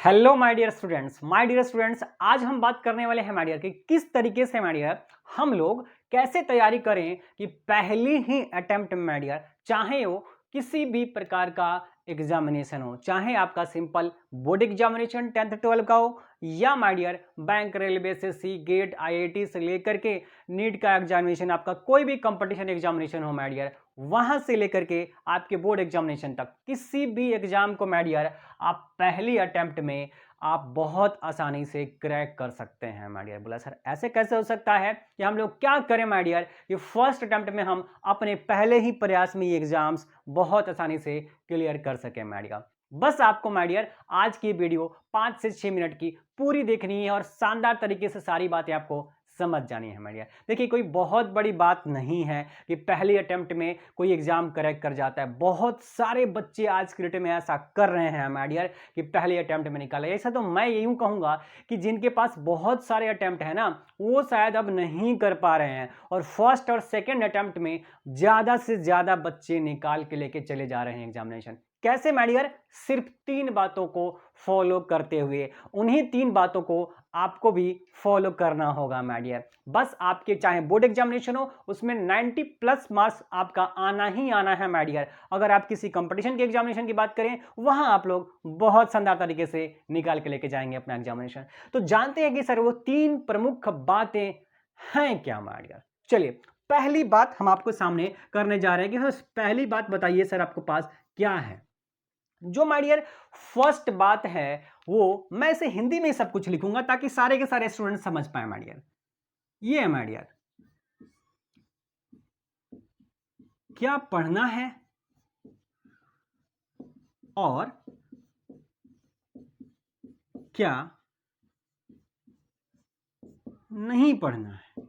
Hello my dear students, आज हम बात करने वाले हैं माय डियर कि किस तरीके से माय डियर हम लोग कैसे तैयारी करें कि पहली ही अटेम्प्ट में माय डियर, चाहे वो किसी भी प्रकार का एग्जामिनेशन हो, चाहे आपका सिंपल बोर्ड एग्जामिनेशन 10th 12 का हो या my dear bank, railway, SSC, GATE, IIT से लेकर के नीट का एग्जामिनेशन, आपका कोई भी कंपटीशन एग्जामिनेशन हो माय डियर, वहां से लेकर के आपके बोर्ड एग्जामिनेशन तक किसी भी एग्जाम को माय डियर आप पहली अटेम्प्ट में आप बहुत आसानी से क्रैक कर सकते हैं माय डियर। बोला सर ऐसे कैसे हो सकता है कि हम लोग क्या करें माय डियर कि फर्स्ट अटेम्प्ट में हम अपने पहले ही प्रयास में ये एग्जाम्स बहुत आसानी से क्लियर कर सकें माय डियर। बस आपको माय डियर आज की वीडियो 5 से 6 मिनट की पूरी देखनी है और शानदार तरीके से सारी बातें आपको समझ जानी है माय डियर। देखिए कोई बहुत बड़ी बात नहीं है कि पहली अटेम्प्ट में कोई एग्जाम क्रैक कर जाता है। बहुत सारे बच्चे आज के डेट में ऐसा कर रहे हैं माय डियर कि पहले अटेम्प्ट में निकाला। ऐसा तो मैं यूं कहूंगा कि जिनके पास बहुत सारे अटेम्प्ट है ना, वो शायद अब नहीं कर पा रहे हैं और फर्स्ट और सेकेंड अटेम्प्ट में ज्यादा से ज्यादा बच्चे निकाल के लेके चले जा रहे हैं एग्जामिनेशन। कैसे माय डियर? सिर्फ 3 बातों को फॉलो करते हुए। उन्हीं 3 बातों को आपको भी फॉलो करना होगा माय डियर। बस आपके चाहे बोर्ड एग्जामिनेशन हो उसमें 90 प्लस मार्क्स आपका आना ही आना है माय डियर। अगर आप किसी कंपटीशन के एग्जामिनेशन की बात करें, वहां आप लोग बहुत शानदार तरीके से निकाल के लेके जाएंगे अपना एग्जामिनेशन। तो जानते हैं कि सर वो 3 प्रमुख बातें हैं क्या माय डियर? चलिए पहली बात हम आपको सामने करने जा रहे हैं कि पहली बात बताइए सर आपके पास क्या है। जो माय डियर फर्स्ट बात है वो मैं इसे हिंदी में सब कुछ लिखूंगा ताकि सारे के सारे स्टूडेंट समझ पाए माय डियर। ये है माय डियर, क्या पढ़ना है और क्या नहीं पढ़ना है।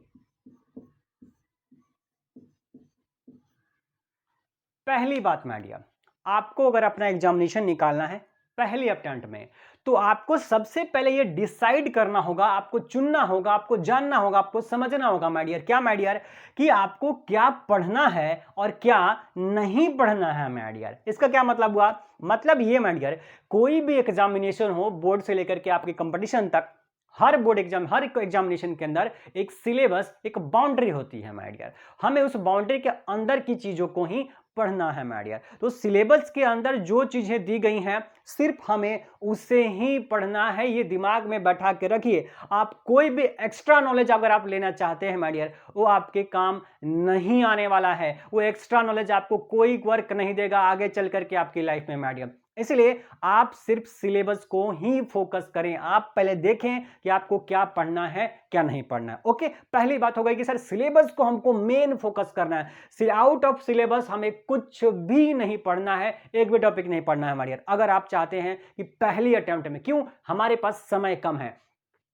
पहली बात माय डियर, आपको अगर अपना एग्जामिनेशन निकालना है पहली अटेम्प्ट में, तो आपको सबसे पहले ये डिसाइड करना होगा, आपको चुनना होगा, आपको जानना होगा, आपको समझना होगा माय डियर। क्या माय डियर? कि आपको क्या पढ़ना है और क्या नहीं पढ़ना है माय डियर। इसका क्या मतलब हुआ? मतलब ये माय डियर, कोई भी एग्जामिनेशन हो बोर्ड से लेकर के आपके कंपटीशन तक, हर बोर्ड एग्जाम, हर एग्जामिनेशन के अंदर एक सिलेबस, एक बाउंड्री होती है माय डियर। हमें उस बाउंड्री के अंदर की चीजों को ही पढ़ना है माय डियर। तो सिलेबस के अंदर जो चीजें दी गई हैं सिर्फ हमें उसे ही पढ़ना है, ये दिमाग में बैठा के रखिए। आप कोई भी एक्स्ट्रा नॉलेज अगर आप लेना चाहते हैं माय डियर, वो आपके काम नहीं आने वाला है। वो एक्स्ट्रा नॉलेज आपको कोई वर्क नहीं देगा आगे चल करके आपकी लाइफ में माय डियर। इसलिए आप सिर्फ सिलेबस को ही फोकस करें। आप पहले देखें कि आपको क्या पढ़ना है, क्या नहीं पढ़ना है। ओके, पहली बात हो गई कि सर सिलेबस को हमको मेन फोकस करना है। आउट ऑफ सिलेबस हमें कुछ भी नहीं पढ़ना है, एक भी टॉपिक नहीं पढ़ना है माय डियर। अगर आप चाहते हैं कि पहली अटेम्प्ट में, क्यों, हमारे पास समय कम है,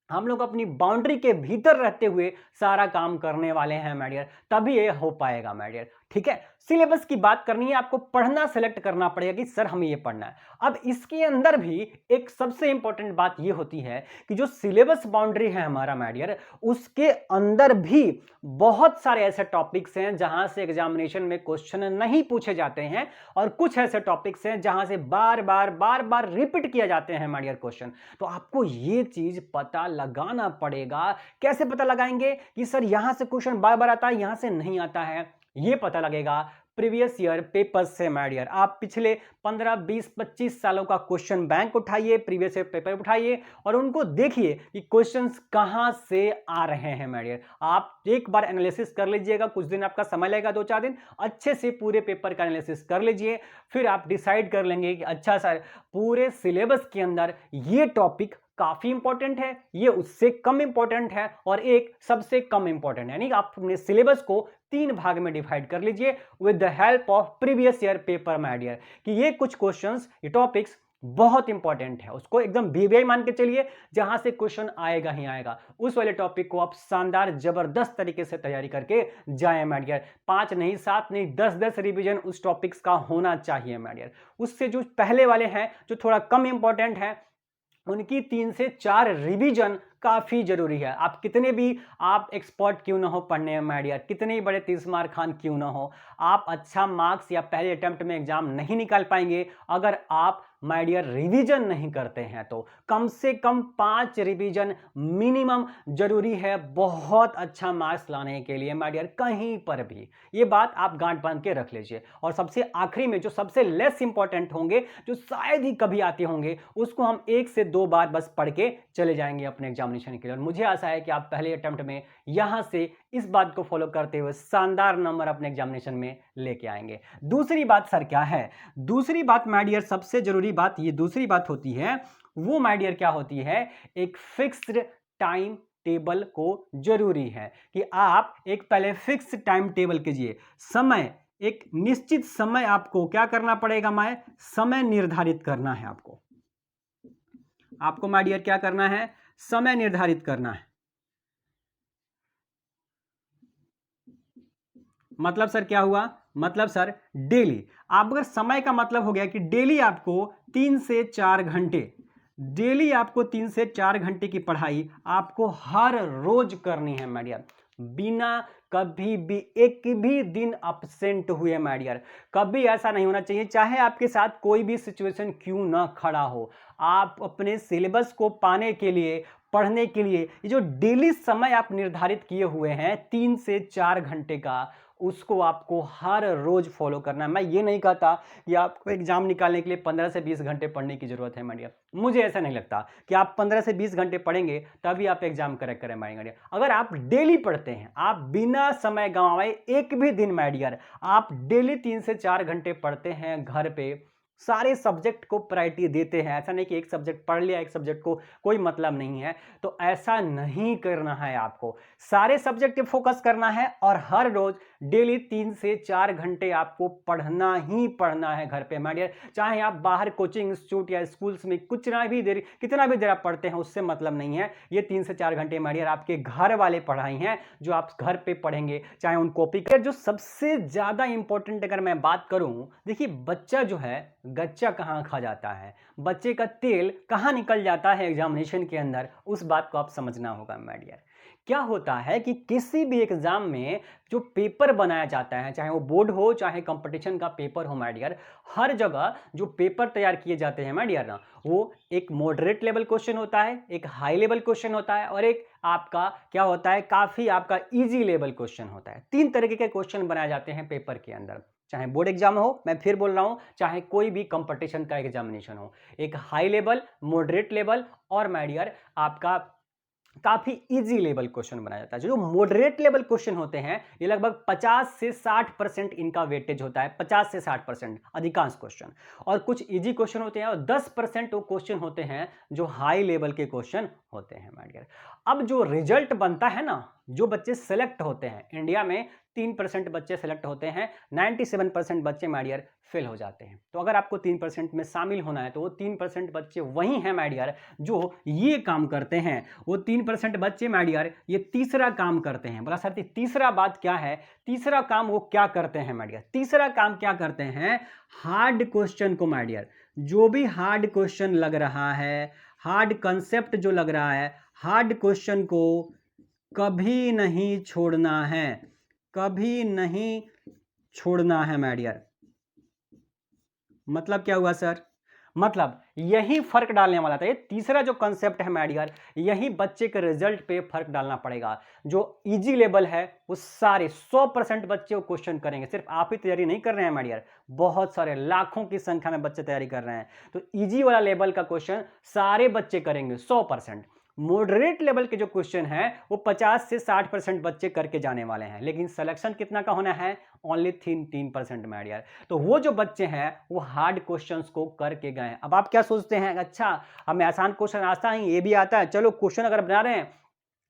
हम लोग अपनी बाउंड्री के भीतर रहते हुए सारा काम करने वाले हैं माय डियर, तभी ये हो पाएगा माय डियर। ठीक है, सिलेबस की बात करनी है, आपको पढ़ना सेलेक्ट करना पड़ेगा कि सर हमें ये पढ़ना है। अब इसके अंदर भी एक सबसे इंपॉर्टेंट बात ये होती है कि जो सिलेबस बाउंड्री है हमारा माय डियर, उसके अंदर भी बहुत सारे ऐसे टॉपिक्स हैं जहां से एग्जामिनेशन में क्वेश्चन नहीं पूछे जाते हैं और कुछ ऐसे टॉपिक्स हैं जहां से बार बार रिपीट किया जाते हैं माय डियर क्वेश्चन। तो आपको ये चीज पता लगाना पड़ेगा। कैसे पता लगाएंगे कि सर यहां से क्वेश्चन बार बार आता है, यहां से नहीं आता है? ये पता लगेगा प्रीवियस ईयर पेपर्स से माय डियर। आप पिछले 15 20 25 सालों का क्वेश्चन बैंक उठाइए, प्रीवियस ईयर पेपर उठाइए और उनको देखिए कि क्वेश्चंस कहां से आ रहे हैं माय डियर। आप एक बार एनालिसिस कर लीजिएगा, कुछ दिन आपका समय लगेगा, 2-4 दिन, अच्छे से पूरे पेपर का एनालिसिस कर लीजिए। फिर आप डिसाइड कर लेंगे कि अच्छा सर पूरे सिलेबस के अंदर ये टॉपिक काफी इंपॉर्टेंट है, ये उससे कम इंपॉर्टेंट है और एक सबसे कम इंपॉर्टेंट है। यानी आप अपने सिलेबस को 3 भाग में डिवाइड कर लीजिए with the help of previous year paper my dear, कि ये कुछ क्वेश्चंस, ये टॉपिक्स बहुत इंपॉर्टेंट है, उसको एकदम वीवीआई मान के चलिए, जहां से क्वेश्चन आएगा ही आएगा। उस वाले टॉपिक को आप शानदार जबरदस्त तरीके से तैयारी करके जाए माय डियर। 5 नहीं, 7 नहीं, 10 रिवीजन उस टॉपिक्स का होना चाहिए माय डियर। उससे जो पहले वाले हैं जो थोड़ा कम इंपॉर्टेंट है, उनकी 3 से 4 रिवीजन काफ़ी ज़रूरी है। आप कितने भी आप एक्सपर्ट क्यों ना हो पढ़ने में माय डियर, कितने ही बड़े तीसमार खान क्यों ना हो, आप अच्छा मार्क्स या पहले अटेम्प्ट में एग्जाम नहीं निकाल पाएंगे अगर आप माय डियर रिवीजन नहीं करते हैं। तो कम से कम 5 रिवीजन मिनिमम जरूरी है बहुत अच्छा मार्क्स लाने के लिए माय डियर, कहीं पर भी। ये बात आप गांठ बांध के रख लीजिए। और सबसे आखिरी में जो सबसे लेस इंपॉर्टेंट होंगे, जो शायद ही कभी आते होंगे, उसको हम 1 से 2 बार बस पढ़ के चले जाएंगे अपने एग्जामिनेशन के लिए। और मुझे आशा है कि आप पहले अटेम्प्ट में यहां से इस बात को फॉलो करते हुए शानदार नंबर अपने एग्जामिनेशन में लेके आएंगे। दूसरी बात सर क्या है? दूसरी बात माय डियर, सबसे जरूरी बात, ये दूसरी बात होती है, वो माय डियर क्या होती है, एक फिक्स्ड टाइम टेबल को जरूरी है कि आप एक पहले फिक्स टाइम टेबल कीजिए। समय, एक निश्चित समय आपको क्या करना पड़ेगा, माय समय निर्धारित करना है आपको माय डियर क्या करना है, समय निर्धारित करना है। मतलब सर क्या हुआ, मतलब सर डेली, आप अगर समय का मतलब हो गया कि डेली आपको 3 से 4 घंटे, डेली आपको 3 से 4 घंटे की पढ़ाई आपको हर रोज करनी है माय डियर, बिना कभी भी एक भी दिन अपसेंट हुए माय डियर। कभी ऐसा नहीं होना चाहिए, चाहे आपके साथ कोई भी सिचुएशन क्यों ना खड़ा हो, आप अपने सिलेबस को पाने के लिए, पढ़ने के लिए, ये जो डेली समय आप निर्धारित किए हुए हैं 3 से 4 घंटे का, उसको आपको हर रोज फॉलो करना है। मैं ये नहीं कहता कि आपको एग्जाम निकालने के लिए 15 से 20 घंटे पढ़ने की जरूरत है माय डियर, मुझे ऐसा नहीं लगता कि आप 15 से 20 घंटे पढ़ेंगे तभी आप एग्जाम करेक्ट करें माय डियर। अगर आप डेली पढ़ते हैं, आप बिना समय गंवाए एक भी दिन माय डियर आप डेली 3 से 4 घंटे पढ़ते हैं, घर पे सारे सब्जेक्ट को प्रायोरिटी देते हैं, ऐसा नहीं कि एक सब्जेक्ट पढ़ लिया, एक सब्जेक्ट को कोई मतलब नहीं है, तो ऐसा नहीं करना है। आपको सारे सब्जेक्ट पे फोकस करना है और हर रोज डेली 3 से 4 घंटे आपको पढ़ना ही पढ़ना है घर पे माय डियर। चाहे आप बाहर कोचिंग इंस्टीट्यूट या स्कूल्स में कुछ ना भी देर, कितना भी देर आप पढ़ते हैं, उससे मतलब नहीं है। ये 3 से 4 घंटे माय डियर आपके घर वाले पढ़ाई हैं, जो आप घर पे पढ़ेंगे, चाहे उन कॉपी कर। जो सबसे ज्यादा इंपॉर्टेंट अगर मैं बात करूं, देखिए बच्चा जो है गच्चा कहाँ खा जाता है, बच्चे का तेल कहाँ निकल जाता है एग्जामिनेशन के अंदर, उस बात को आप समझना होगा माय डियर। क्या होता है कि किसी भी एग्जाम में जो पेपर बनाया जाता है, चाहे वो बोर्ड हो चाहे कंपटीशन का पेपर हो माय डियर, हर जगह जो पेपर तैयार किए जाते हैं माय डियर ना, वो एक मॉडरेट लेवल क्वेश्चन होता है, एक हाई लेवल क्वेश्चन होता है, और एक आपका क्या होता है, काफी आपका इजी लेवल क्वेश्चन होता है। 3 तरीके के क्वेश्चन बनाए जाते हैं पेपर के अंदर, चाहे बोर्ड एग्जाम हो, मैं फिर बोल रहा हूं, चाहे कोई भी कंपटीशन का एग्जामिनेशन हो। एक हाई लेवल, मॉडरेट लेवल और माय डियर आपका काफी इजी लेवल क्वेश्चन बनाया जाता है। जो मॉडरेट लेवल क्वेश्चन होते हैं, ये लगभग 50 से 60% इनका वेटेज होता है, 50 से 60% अधिकांश क्वेश्चन। और कुछ इजी क्वेश्चन होते हैं और 10% वो क्वेश्चन होते हैं जो हाई लेवल के क्वेश्चन होते हैं माय डियर। अब जो रिजल्ट बनता है ना, जो बच्चे सेलेक्ट होते हैं, इंडिया में 3% बच्चे सेलेक्ट होते हैं, 97% बच्चे माय डियर फेल हो जाते हैं। तो अगर आपको 3% में शामिल होना है, तो वो 3% बच्चे वही हैं माय डियर जो ये काम करते हैं। वो 3% बच्चे माय डियर ये तीसरा काम करते हैं। बोला सर तीसरा बात क्या है, तीसरा काम वो क्या करते हैं माय डियर? तीसरा काम क्या करते हैं, हार्ड क्वेश्चन को माय डियर, जो भी हार्ड क्वेश्चन लग रहा है, हार्ड कंसेप्ट जो लग रहा है, हार्ड क्वेश्चन को कभी नहीं छोड़ना है, कभी नहीं छोड़ना है माय डियर। मतलब क्या हुआ सर? मतलब यही फर्क डालने वाला था। ये तीसरा जो कंसेप्ट है माय डियर, यही बच्चे के रिजल्ट पे फर्क डालना पड़ेगा। जो इजी लेवल है वो सारे 100% बच्चे वो क्वेश्चन करेंगे। सिर्फ आप ही तैयारी नहीं कर रहे हैं माय डियर, बहुत सारे लाखों की संख्या में बच्चे तैयारी कर रहे हैं। तो इजी वाला लेवल का क्वेश्चन सारे बच्चे करेंगे 100%। मॉडरेट लेवल के जो क्वेश्चन है वो 50 से 60% बच्चे करके जाने वाले हैं, लेकिन सिलेक्शन कितना का होना है, ओनली 3% माय डियर। तो वो जो बच्चे हैं वो हार्ड क्वेश्चंस को करके गए। अब आप क्या सोचते हैं, अच्छा हमें आसान क्वेश्चन आता है, ये भी आता है, चलो क्वेश्चन अगर बना रहे हैं,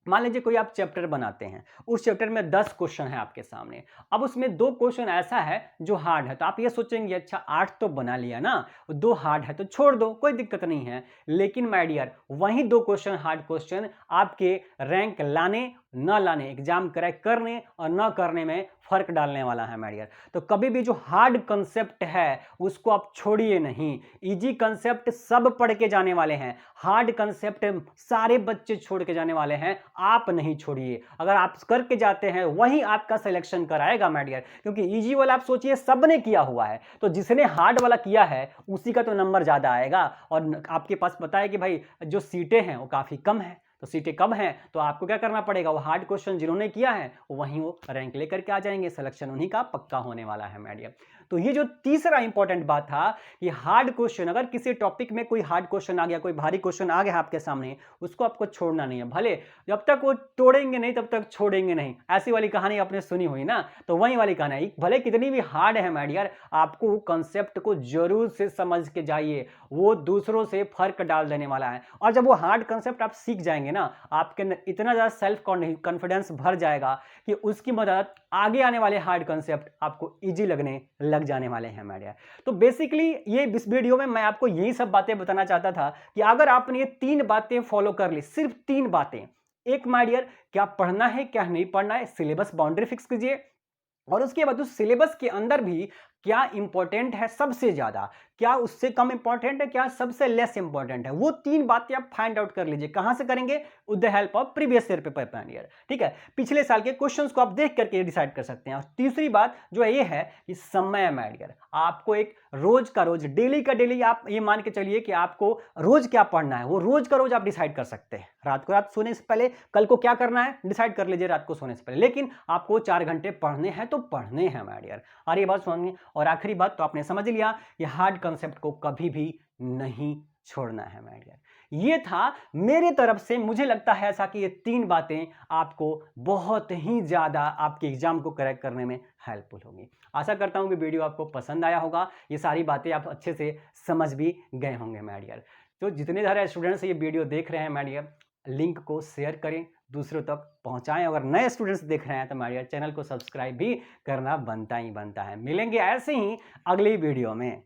मान लीजिए कोई आप चैप्टर बनाते हैं, उस चैप्टर में 10 क्वेश्चन है आपके सामने, अब उसमें 2 क्वेश्चन ऐसा है जो हार्ड है, तो आप ये सोचेंगे अच्छा 8 तो बना लिया ना, 2 हार्ड है तो छोड़ दो, कोई दिक्कत नहीं है। लेकिन माय डियर वही 2 क्वेश्चन हार्ड क्वेश्चन आपके रैंक लाने न लाने, एग्जाम क्रैक करने और न करने में फर्क डालने वाला है माय डियर। तो कभी भी जो हार्ड कंसेप्ट है उसको आप छोड़िए नहीं। इजी कंसेप्ट सब पढ़ के जाने वाले हैं, हार्ड कंसेप्ट सारे बच्चे छोड़ के जाने वाले हैं, आप नहीं छोड़िए। अगर आप करके जाते हैं वही आपका सिलेक्शन कराएगा माय डियर, क्योंकि इजी वाला आप सोचिए सबने किया हुआ है, तो जिसने हार्ड वाला किया है उसी का तो नंबर ज्यादा आएगा। और आपके पास पता है कि भाई जो सीटें हैं वो काफी कम है, तो सीटें कम हैं तो आपको क्या करना पड़ेगा, वो हार्ड क्वेश्चन जिन्होंने किया है वहीं वो रैंक लेकर के आ जाएंगे, सिलेक्शन उन्हीं का पक्का होने वाला है माय डियर। तो ये जो तीसरा इंपॉर्टेंट बात था कि हार्ड क्वेश्चन, अगर किसी टॉपिक में कोई हार्ड क्वेश्चन आ गया, कोई भारी क्वेश्चन आ गया आपके सामने, उसको आपको छोड़ना नहीं है। भले जब तक वो तोड़ेंगे नहीं तब तक छोड़ेंगे नहीं, ऐसी वाली कहानी आपने सुनी हुई ना, तो वही वाली कहानी है। भले कितनी भी हार्ड है माय डियर, आपको कंसेप्ट को जरूर से समझ के जाइए, वो दूसरों से फर्क डाल देने वाला है। और जब वो हार्ड कंसेप्ट आप सीख जाएंगे ना, आपके अंदर इतना ज्यादा सेल्फ कॉन्फिडेंस भर जाएगा कि उसकी मदद आगे आने वाले हार्ड कंसेप्ट आपको इजी लगने लग जाने वाले हैं माय डियर। तो बेसिकली ये इस वीडियो में मैं आपको यही सब बातें बताना चाहता था कि अगर आपने ये 3 बातें फॉलो कर ली, सिर्फ 3 बातें, एक माय डियर, क्या पढ़ना है क्या नहीं पढ़ना है, सिलेबस बाउंड्री फिक्स कीजिए, और उसके बाद उस सिलेबस के अंदर भी क्या इंपॉर्टेंट है सबसे ज्यादा, क्या उससे कम इंपॉर्टेंट है, क्या सबसे लेस इंपॉर्टेंट है, वो 3 बातें आप फाइंड आउट कर लीजिए। कहां से करेंगे, with the help of previous year paper planner, ठीक है, पिछले साल के क्वेश्चंस को आप देख करके डिसाइड कर सकते हैं। और तीसरी बात जो है ये है कि समय माय डियर, आपको एक रोज का रोज, डेली का डेली, आप ये मान के चलिए कि आपको रोज क्या पढ़ना है, वो रोज का रोज आप डिसाइड कर सकते हैं। रात को रात सोने से पहले कल को क्या करना है डिसाइड कर लीजिए रात को सोने से पहले, लेकिन आपको 4 घंटे पढ़ने हैं तो पढ़ने हैं माय डियर। और ये बात सुनिए, और आखिरी बात तो आपने समझ लिया, ये हार्ड कंसेप्ट को कभी भी नहीं छोड़ना है माय डियर। ये था मेरी तरफ से, मुझे लगता है ऐसा कि ये 3 बातें आपको बहुत ही ज्यादा आपके एग्जाम को क्रैक करने में हेल्पफुल होंगी। आशा करता हूं कि वीडियो आपको पसंद आया होगा, ये सारी बातें आप अच्छे से समझ भी गए होंगे माय डियर। तो जितने सारे स्टूडेंट्स ये वीडियो देख रहे हैं माय डियर, लिंक को शेयर करें, दूसरों तक पहुंचाएं। अगर नए स्टूडेंट्स देख रहे हैं तो हमारे चैनल को सब्सक्राइब भी करना बनता ही बनता है। मिलेंगे ऐसे ही अगली वीडियो में।